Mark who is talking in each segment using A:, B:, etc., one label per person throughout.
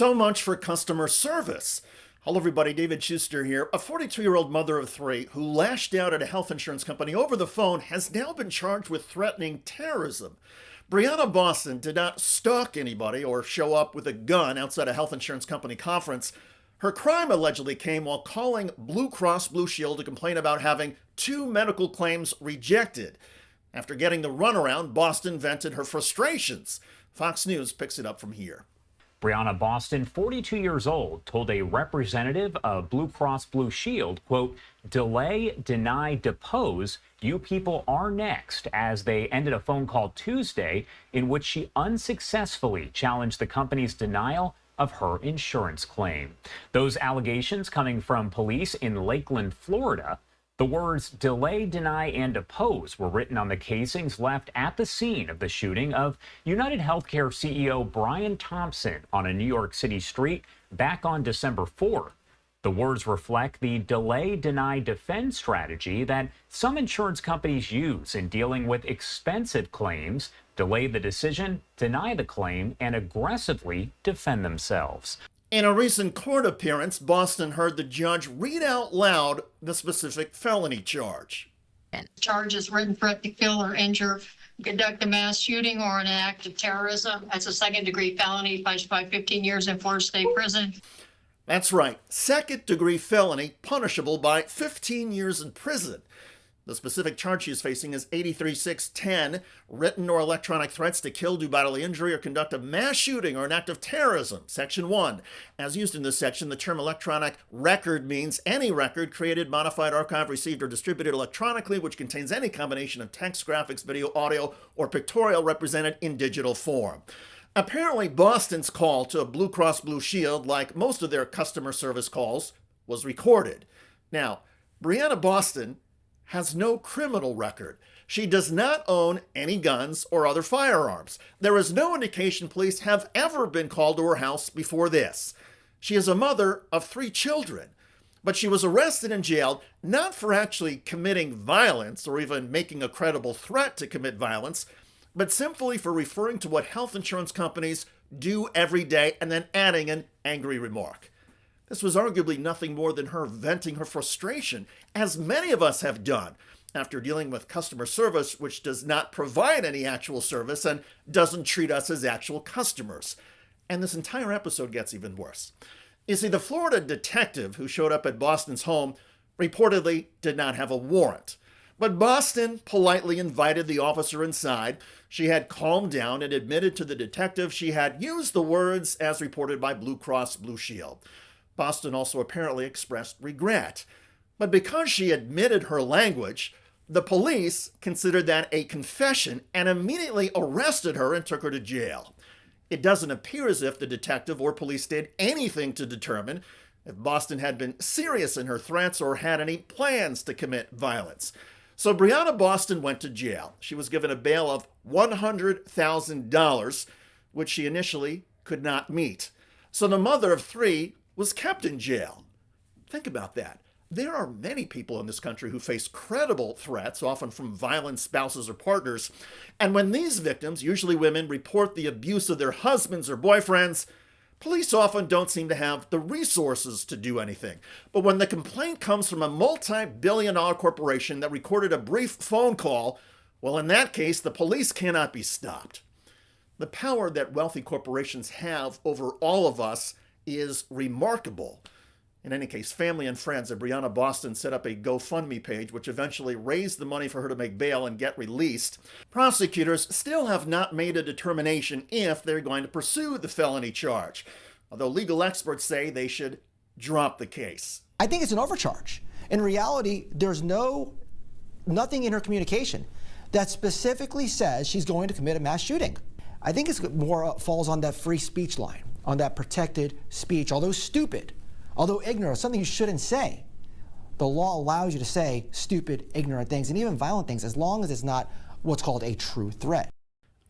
A: So much for customer service. Hello, everybody. David Shuster here. A 42-year-old mother of three who lashed out at a health insurance company over the phone has now been charged with threatening terrorism. Briana Boston did not stalk anybody or show up with a gun outside a health insurance company conference. Her crime allegedly came while calling Blue Cross Blue Shield to complain about having two medical claims rejected. After getting the runaround, Boston vented her frustrations. Fox News picks it up from here.
B: Briana Boston, 42 years old, told a representative of Blue Cross Blue Shield, quote, "Delay, deny, depose. You people are next," as they ended a phone call Tuesday in which she unsuccessfully challenged the company's denial of her insurance claim. Those allegations coming from police in Lakeland, Florida. The words delay, deny, and depose were written on the casings left at the scene of the shooting of United Healthcare CEO Brian Thompson on a New York City street back on December 4th. The words reflect the delay, deny, defend strategy that some insurance companies use in dealing with expensive claims, delay the decision, deny the claim, and aggressively defend themselves.
A: In a recent court appearance, Boston heard the judge read out loud the specific felony charge.
C: Charge is written threat to kill or injure, conduct a mass shooting or an act of terrorism. That's a second-degree felony, punished by 15 years in Florida State Prison.
A: That's right, second-degree felony, punishable by 15 years in prison. The specific charge she is facing is 83610, written or electronic threats to kill, do bodily injury, or conduct a mass shooting or an act of terrorism. Section 1. As used in this section, the term electronic record means any record created, modified, archived, received, or distributed electronically, which contains any combination of text, graphics, video, audio, or pictorial represented in digital form. Apparently, Boston's call to Blue Cross Blue Shield, like most of their customer service calls, was recorded. Now, Briana Boston has no criminal record. She does not own any guns or other firearms. There is no indication police have ever been called to her house before this. She is a mother of three children, but she was arrested and jailed not for actually committing violence or even making a credible threat to commit violence, but simply for referring to what health insurance companies do every day and then adding an angry remark. This was arguably nothing more than her venting her frustration, as many of us have done after dealing with customer service, which does not provide any actual service and doesn't treat us as actual customers. And this entire episode gets even worse. You see, the Florida detective who showed up at Boston's home reportedly did not have a warrant. But Boston politely invited the officer inside. She had calmed down and admitted to the detective she had used the words as reported by Blue Cross Blue Shield. Boston also apparently expressed regret. But because she admitted her language, the police considered that a confession and immediately arrested her and took her to jail. It doesn't appear as if the detective or police did anything to determine if Boston had been serious in her threats or had any plans to commit violence. So Briana Boston went to jail. She was given a bail of $100,000, which she initially could not meet. So the mother of three was kept in jail. Think about that. There are many people in this country who face credible threats, often from violent spouses or partners. And when these victims, usually women, report the abuse of their husbands or boyfriends, police often don't seem to have the resources to do anything. But when the complaint comes from a multi-billion-dollar corporation that recorded a brief phone call, well, in that case, the police cannot be stopped. The power that wealthy corporations have over all of us is remarkable. In any case, family and friends of Briana Boston set up a GoFundMe page, which eventually raised the money for her to make bail and get released. Prosecutors still have not made a determination if they're going to pursue the felony charge, although legal experts say they should drop the case.
D: I think it's an overcharge. In reality, there's nothing in her communication that specifically says she's going to commit a mass shooting. I think it's more falls on that free speech line, on that protected speech. Although stupid, although ignorant, something you shouldn't say, the law allows you to say stupid, ignorant things, and even violent things, as long as it's not what's called a true threat.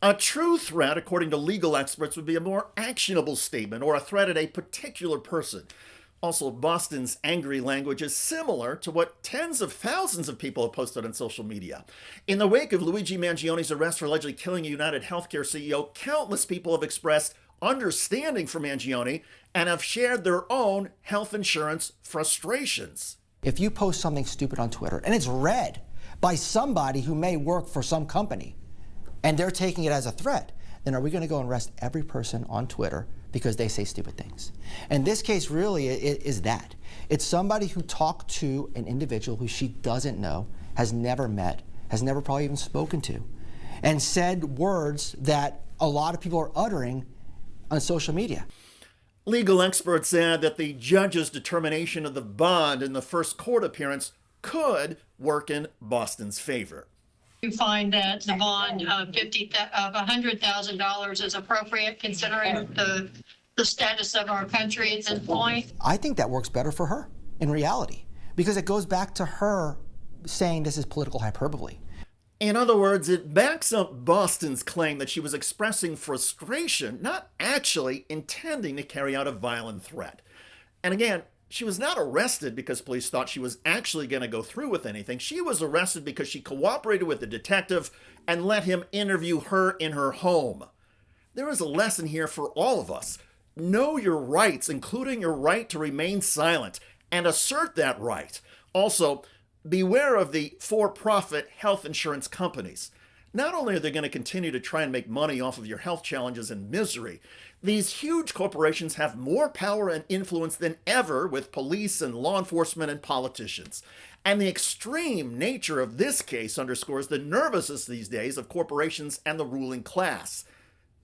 A: A true threat, according to legal experts, would be a more actionable statement or a threat at a particular person. Also, Boston's angry language is similar to what tens of thousands of people have posted on social media. In the wake of Luigi Mangione's arrest for allegedly killing a United Healthcare CEO, countless people have expressed understanding for Mangione and have shared their own health insurance frustrations.
D: If you post something stupid on Twitter and it's read by somebody who may work for some company and they're taking it as a threat, then are we going to go and arrest every person on Twitter because they say stupid things? In this case, really, it is that. It's somebody who talked to an individual who she doesn't know, has never met, has never probably even spoken to, and said words that a lot of people are uttering on social media.
A: Legal experts said that the judge's determination of the bond in the first court appearance could work in Boston's favor.
C: You find that the bond of $100,000 is appropriate considering the status of our country at this point?
D: I think that works better for her in reality, because it goes back to her saying this is political hyperbole.
A: In other words, it backs up Boston's claim that she was expressing frustration, not actually intending to carry out a violent threat. And again, she was not arrested because police thought she was actually going to go through with anything. She was arrested because she cooperated with the detective and let him interview her in her home. There is a lesson here for all of us. Know your rights, including your right to remain silent, and assert that right. Also, beware of the for-profit health insurance companies. Not only are they going to continue to try and make money off of your health challenges and misery, these huge corporations have more power and influence than ever with police and law enforcement and politicians. And the extreme nature of this case underscores the nervousness these days of corporations and the ruling class.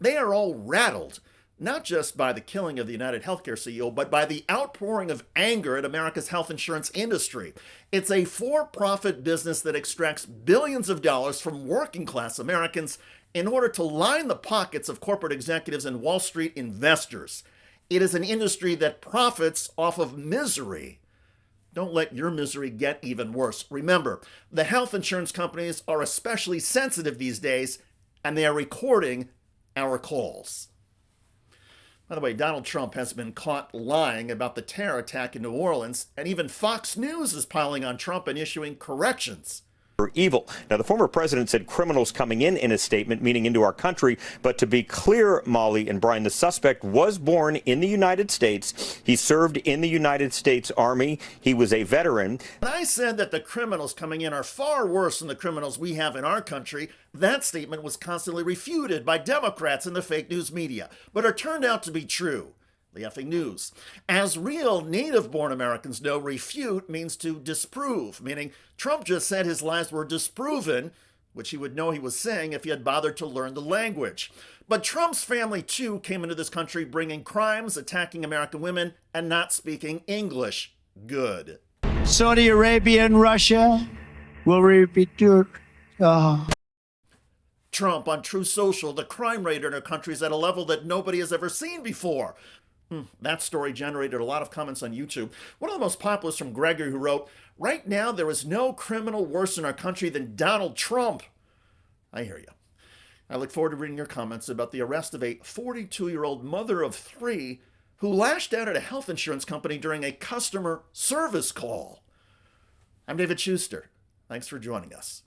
A: They are all rattled, not just by the killing of the United Healthcare CEO, but by the outpouring of anger at America's health insurance industry. It's a for-profit business that extracts billions of dollars from working-class Americans in order to line the pockets of corporate executives and Wall Street investors. It is an industry that profits off of misery. Don't let your misery get even worse. Remember, the health insurance companies are especially sensitive these days, and they are recording our calls. By the way, Donald Trump has been caught lying about the terror attack in New Orleans, and even Fox News is piling on Trump and issuing corrections.
E: Evil. Now, the former president said criminals coming in a statement, meaning into our country. But to be clear, Molly and Brian, the suspect was born in the United States. He served in the United States Army. He was a veteran.
A: When I said that the criminals coming in are far worse than the criminals we have in our country, that statement was constantly refuted by Democrats and the fake news media, but it turned out to be true. The effing news. As real native-born Americans know, refute means to disprove, meaning Trump just said his lies were disproven, which he would know he was saying if he had bothered to learn the language. But Trump's family, too, came into this country bringing crimes, attacking American women, and not speaking English. Good.
F: Saudi Arabia and Russia will repeat your...
A: Trump on True Social, the crime rate in our country is at a level that nobody has ever seen before. That story generated a lot of comments on YouTube. One of the most popular is from Gregory, who wrote, "Right now, there is no criminal worse in our country than Donald Trump." I hear you. I look forward to reading your comments about the arrest of a 42-year-old mother of 3 who lashed out at a health insurance company during a customer service call. I'm David Shuster. Thanks for joining us.